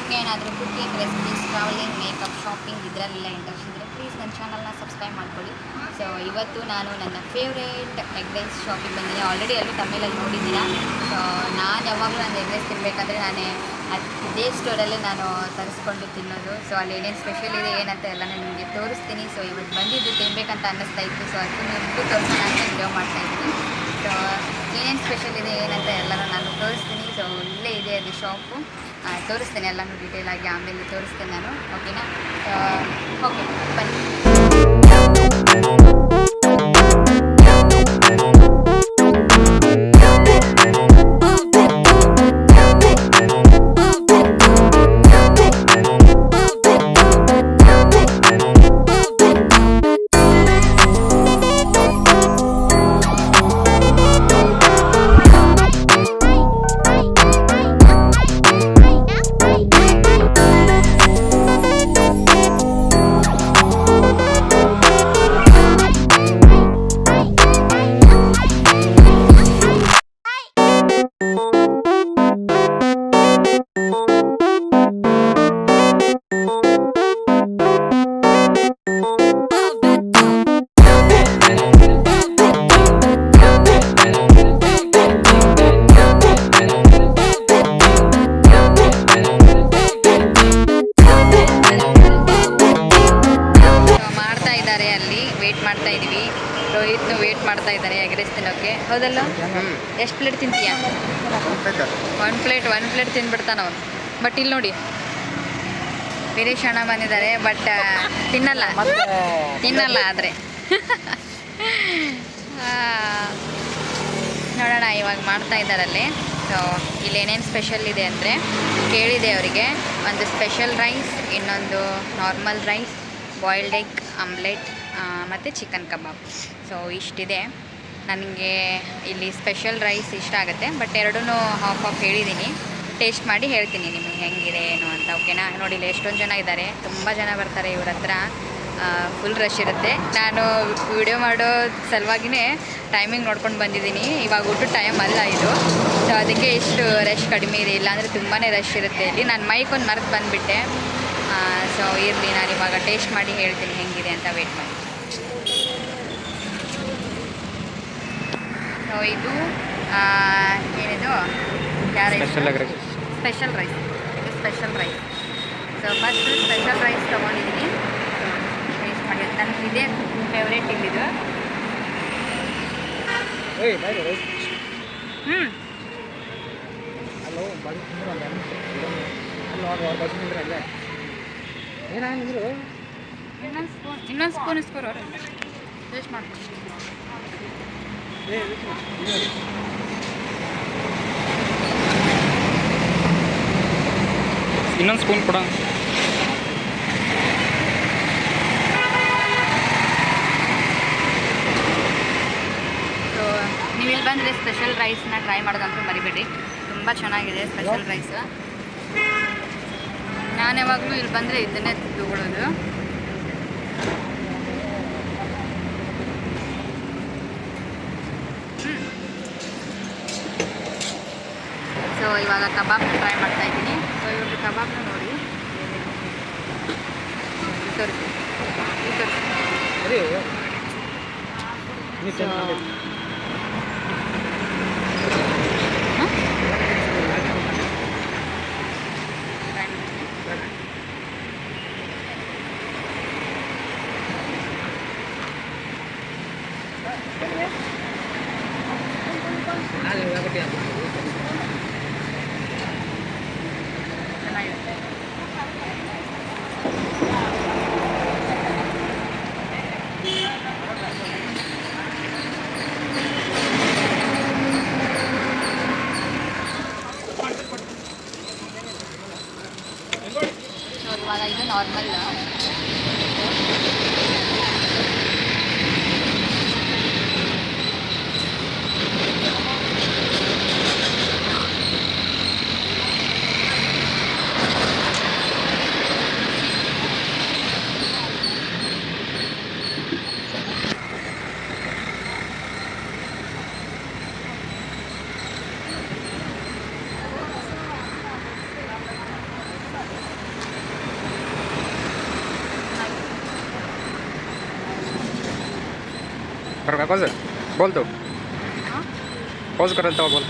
ನಿಮಗೆ ಏನಾದರೂ cooking recipes, travelling, makeup, shopping ಇದರಲ್ಲೆಲ್ಲ ಇಂಟ್ರೆಸ್ಟ್ ಇದ್ದರೆ ಪ್ಲೀಸ್ ನನ್ನ ಚಾನಲ್ನ ಸಬ್ಸ್ಕ್ರೈಬ್ ಮಾಡ್ಕೊಳ್ಳಿ. ಸೊ ಇವತ್ತು ನಾನು ನನ್ನ ಫೇವ್ರೇಟ್ ಎಗ್ ರೈಸ್ ಶಾಪಿಗೆ ಬಂದಿದ್ದೀನಿ. ಆಲ್ರೆಡಿ ಎಲ್ಲರೂ ತಮಿಳಲ್ಲಿ ನೋಡಿದ್ದೀರಾ. ಸೊ ನಾನು ಯಾವಾಗಲೂ ನನ್ನ ಎಗ್ ರೈಸ್ ತಿನ್ನಬೇಕಾದ್ರೆ ಇದೇ ಸ್ಟೋರಲ್ಲೇ ನಾನು ತರಿಸ್ಕೊಂಡು ತಿನ್ನೋದು. ಸೊ ಅಲ್ಲಿ ಏನೇನು ಸ್ಪೆಷಲ್ ಇದೆ ಏನಂತ ಎಲ್ಲ ನಾನು ನಿಮಗೆ ತೋರಿಸ್ತೀನಿ. ಸೊ ಇವತ್ತು ಬಂದಿದ್ದು ತಿನ್ನಬೇಕಂತ ಅನ್ನಿಸ್ತಾ ಇತ್ತು. ಸೊ ಅದಕ್ಕೆ ನಿಮಗೂ ತೋರಿಸೋಣ ಅಂತ ವಿಡಿಯೋ ಮಾಡ್ತಾಯಿದ್ದೀನಿ. ಸೊ ಏನೇನು ಸ್ಪೆಷಲ್ ಇದೆ ಏನಂತ ಎಲ್ಲನೂ ನಾನು ತೋರಿಸ್ತೀನಿ. ಸೊ ಇಲ್ಲೇ ಇದೆ ಅದು ಶಾಪು, ತೋರಿಸ್ತೇನೆ ಎಲ್ಲನೂ ಡೀಟೇಲಾಗಿ ಆಮೇಲೆ ತೋರಿಸ್ತೇನೆ ನಾನು. ಓಕೆನಾ? ಓಕೆ ಬನ್ನಿ. ರೋಹಿತ್ನು ವೇಟ್ ಮಾಡ್ತಾ ಇದ್ದಾನೆ ಎಗ್ ರೈಸ್ ತಿನ್ನೋಕ್ಕೆ. ಹೌದಲ್ಲ? ಎಷ್ಟು ಪ್ಲೇಟ್ ತಿಂತೀಯ? ಒನ್ ಪ್ಲೇಟ್ ತಿಂದ್ಬಿಡ್ತಾನೆ ಅವನು. ಬಟ್ ಇಲ್ಲಿ ನೋಡಿ ವೀರೇಶ್ ಅಣ್ಣ ಬಂದಿದ್ದಾರೆ. ಬಟ್ ತಿನ್ನಲ್ಲ ಆದರೆ ನೋಡೋಣ ಇವಾಗ ಮಾಡ್ತಾ ಇದ್ದಾರಲ್ಲಿ. ಸೊ ಇಲ್ಲೇನೇನು ಸ್ಪೆಷಲ್ ಇದೆ ಅಂದರೆ ಕೇಳಿದೆ ಅವರಿಗೆ. ಒಂದು ಸ್ಪೆಷಲ್ ರೈಸ್, ಇನ್ನೊಂದು normal rice, boiled egg omelette ಮತ್ತು ಚಿಕನ್ ಕಬಾಬ್. ಸೊ ಇಷ್ಟಿದೆ. ನನಗೆ ಇಲ್ಲಿ ಸ್ಪೆಷಲ್ ರೈಸ್ ಇಷ್ಟ ಆಗುತ್ತೆ. ಬಟ್ ಎರಡೂ ಹಾಫ್ ಹೇಳಿದ್ದೀನಿ. ಟೇಸ್ಟ್ ಮಾಡಿ ಹೇಳ್ತೀನಿ ನಿಮಗೆ ಹೆಂಗಿದೆ ಏನು ಅಂತ. ಓಕೆನಾ? ನೋಡಿಲ್ಲ ಎಷ್ಟೊಂದು ಜನ ಇದ್ದಾರೆ, ತುಂಬ ಜನ ಬರ್ತಾರೆ ಇವ್ರ ಹತ್ರ. ಫುಲ್ ರಶ್ ಇರುತ್ತೆ. ನಾನು ವಿಡಿಯೋ ಮಾಡೋ ಸಲುವಾಗಿಯೇ ಟೈಮಿಂಗ್ ನೋಡ್ಕೊಂಡು ಬಂದಿದ್ದೀನಿ. ಇವಾಗ ಊಟದ ಟೈಮ್ ಅಲ್ಲ ಇದು. ಸೊ ಅದಕ್ಕೆ ಇಷ್ಟು ರಶ್ ಕಡಿಮೆ ಇದೆ. ಇಲ್ಲಾಂದರೆ ತುಂಬಾ ರಶ್ ಇರುತ್ತೆ ಇಲ್ಲಿ. ನಾನು ಮೈಕೊಂದು ಮರೆತು ಬಂದುಬಿಟ್ಟೆ. ಸೊ ಇರಲಿ, ನಾನು ಇವಾಗ ಟೇಸ್ಟ್ ಮಾಡಿ ಹೇಳ್ತೀನಿ ಹೆಂಗಿದೆ ಅಂತ. ವೇಟ್ ಮಾಡಿ. ಸೊ ಇದು ಏನಿದು ಸ್ಪೆಷಲ್ ರೈಸ್. ಇದು special rice. So first special rice ತೊಗೊಂಡಿದ್ದೀನಿ. ಟೇಸ್ಟ್ ಮಾಡಿ. ನನಗೆ ಇದೇ ಫೇವ್ರೇಟ್ ಇಲ್ಲಿದು. ಇನ್ನೊಂದು ಸ್ಪೂನ್ ಇಸ್ಕೊರು ಅವ್ರು. ಟೇಸ್ಟ್ ಮಾಡ್ತೀನಿ. ಇನ್ನೊಂದು ಸ್ಪೂನ್ ಕೊಡ. ಸೊ ನೀವು ಇಲ್ಲಿ ಬಂದರೆ ಸ್ಪೆಷಲ್ ರೈಸ್ನ ಟ್ರೈ ಮಾಡೋದಂತೂ ಮರಿಬೇಡಿ. ತುಂಬ ಚೆನ್ನಾಗಿದೆ ಸ್ಪೆಷಲ್ ರೈಸ್. ನಾನು ಯಾವಾಗಲೂ ಇಲ್ಲಿ ಬಂದರೆ ಇದನ್ನೇ ತಗೊಳ್ಳೋದು. ಸೊ ಇವಾಗ ಕಬಾಬ್ನ ಟ್ರೈ ಮಾಡ್ತಾಯಿದ್ದೀನಿ. ಸೊ ಇವಾಗ ಕಬಾಬ್ನ ನೋಡಿ ತೋರಿಸಿ. ಇವಾಗ ಇದು ನಾರ್ಮಲ್. कर पॉज बोल तो हाँ पॉज कर तो बोल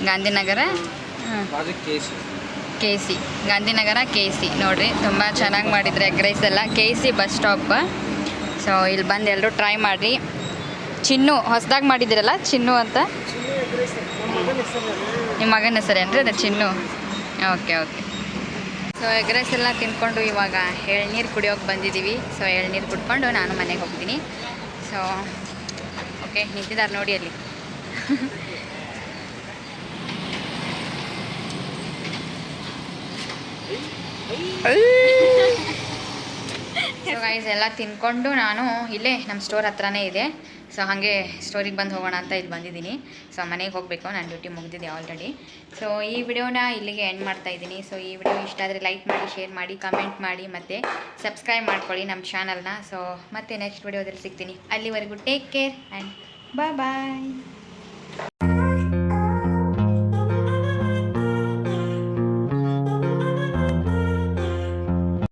Gandhinagar K C Gandhinagar K C ನೋಡಿರಿ ತುಂಬ ಚೆನ್ನಾಗಿ ಮಾಡಿದರೆ ಎಗ್ ರೈಸ್ ಎಲ್ಲ K C bus stop. So ಇಲ್ಲಿ ಬಂದು ಎಲ್ಲರೂ ಟ್ರೈ ಮಾಡಿರಿ. ಚಿನ್ನು ಹೊಸದಾಗಿ ಮಾಡಿದ್ದೀರಲ್ಲ ಚಿನ್ನು ಅಂತ ನಿಮ್ಮ ಮಗನ ಹೆಸರೇನ್ರಿ ಅದು Chinnu? Okay okay. So egg rice ಎಲ್ಲ ತಿಂದ್ಕೊಂಡು ಇವಾಗ ಎಳ್ನೀರು ಕುಡಿಯೋಕೆ ಬಂದಿದ್ದೀವಿ. ಸೊ ಎಳ್ನೀರು ಕುಡ್ಕೊಂಡು ನಾನು ಮನೆಗೆ ಹೋಗ್ತೀನಿ. ಸೊ ಓಕೆ ನಿಂತಿದ್ದಾರೆ ನೋಡಿ ಅಲ್ಲಿ. ಸೊ ಗೈಸ್ ಎಲ್ಲ ತಿಂದ್ಕೊಂಡು ನಾನು ಇಲ್ಲೇ ನಮ್ಮ ಸ್ಟೋರ್ ಹತ್ರನೇ ಇದೆ. ಸೊ ಹಾಗೆ ಸ್ಟೋರಿಗೆ ಬಂದು ಹೋಗೋಣ ಅಂತ ಇಲ್ಲಿ ಬಂದಿದ್ದೀನಿ. ಸೊ ಮನೆಗೆ ಹೋಗಬೇಕು, ನನ್ನ ಡ್ಯೂಟಿ ಮುಗಿದಿದೆ ಆಲ್ರೆಡಿ. ಸೊ ಈ ವಿಡಿಯೋನ ಇಲ್ಲಿಗೆ ಎಂಡ್ ಮಾಡ್ತಾ ಇದ್ದೀನಿ. ಸೊ ಈ ವಿಡಿಯೋ ಇಷ್ಟ ಆದರೆ ಲೈಕ್ ಮಾಡಿ, ಶೇರ್ ಮಾಡಿ, ಕಮೆಂಟ್ ಮಾಡಿ ಮತ್ತು ಸಬ್ಸ್ಕ್ರೈಬ್ ಮಾಡ್ಕೊಳ್ಳಿ ನಮ್ಮ ಚಾನಲ್ನ. ಸೊ ಮತ್ತೆ ನೆಕ್ಸ್ಟ್ ವಿಡಿಯೋದಲ್ಲಿ ಸಿಗ್ತೀನಿ. ಅಲ್ಲಿವರೆಗೂ ಟೇಕ್ ಕೇರ್ ಆ್ಯಂಡ್ ಬಾಯ್.